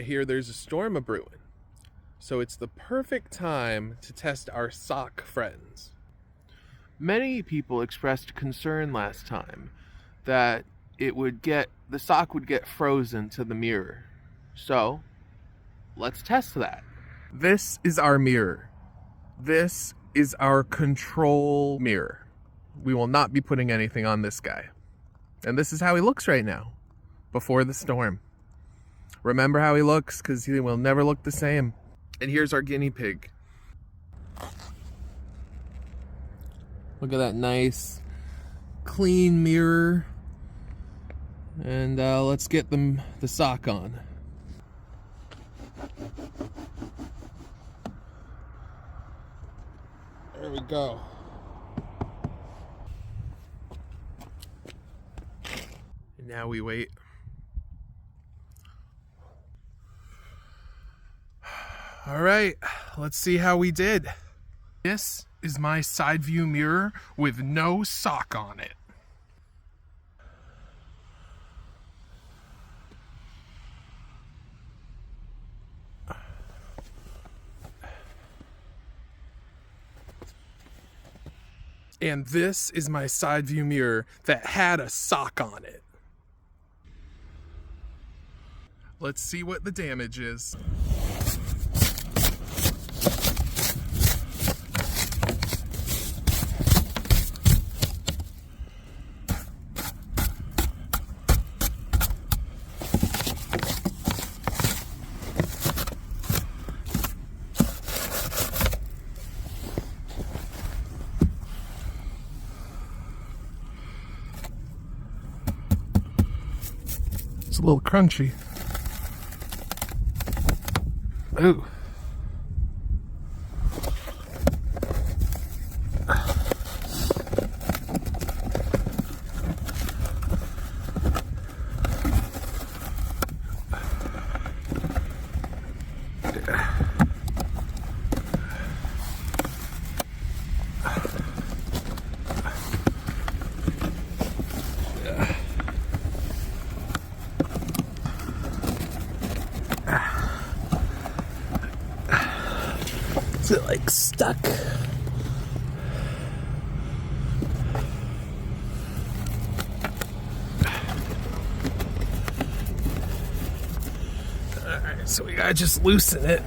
I hear there's a storm a brewing, so it's the perfect time to test our sock friends. Many people expressed concern last time that the sock would get frozen to the mirror. So, let's test that. This is our mirror. This is our control mirror. We will not be putting anything on this guy. And this is how he looks right now, before the storm. Remember how he looks, because he will never look the same. And here's our guinea pig. Look at that nice, clean mirror. And let's get the sock on. There we go. And now we wait. All right, let's see how we did. This is my side view mirror with no sock on it. And this is my side view mirror that had a sock on it. Let's see what the damage is. It's a little crunchy. Ooh. Is it like stuck? Alright, so we gotta just loosen it.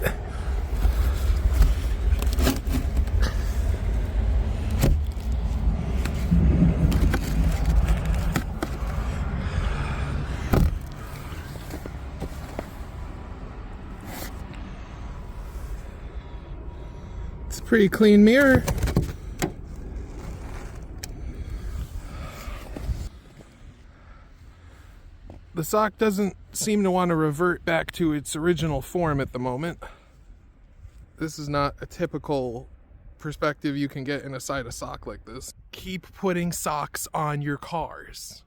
It's a pretty clean mirror. The sock doesn't seem to want to revert back to its original form at the moment. This is not a typical perspective you can get in a side of sock like this. Keep putting socks on your cars.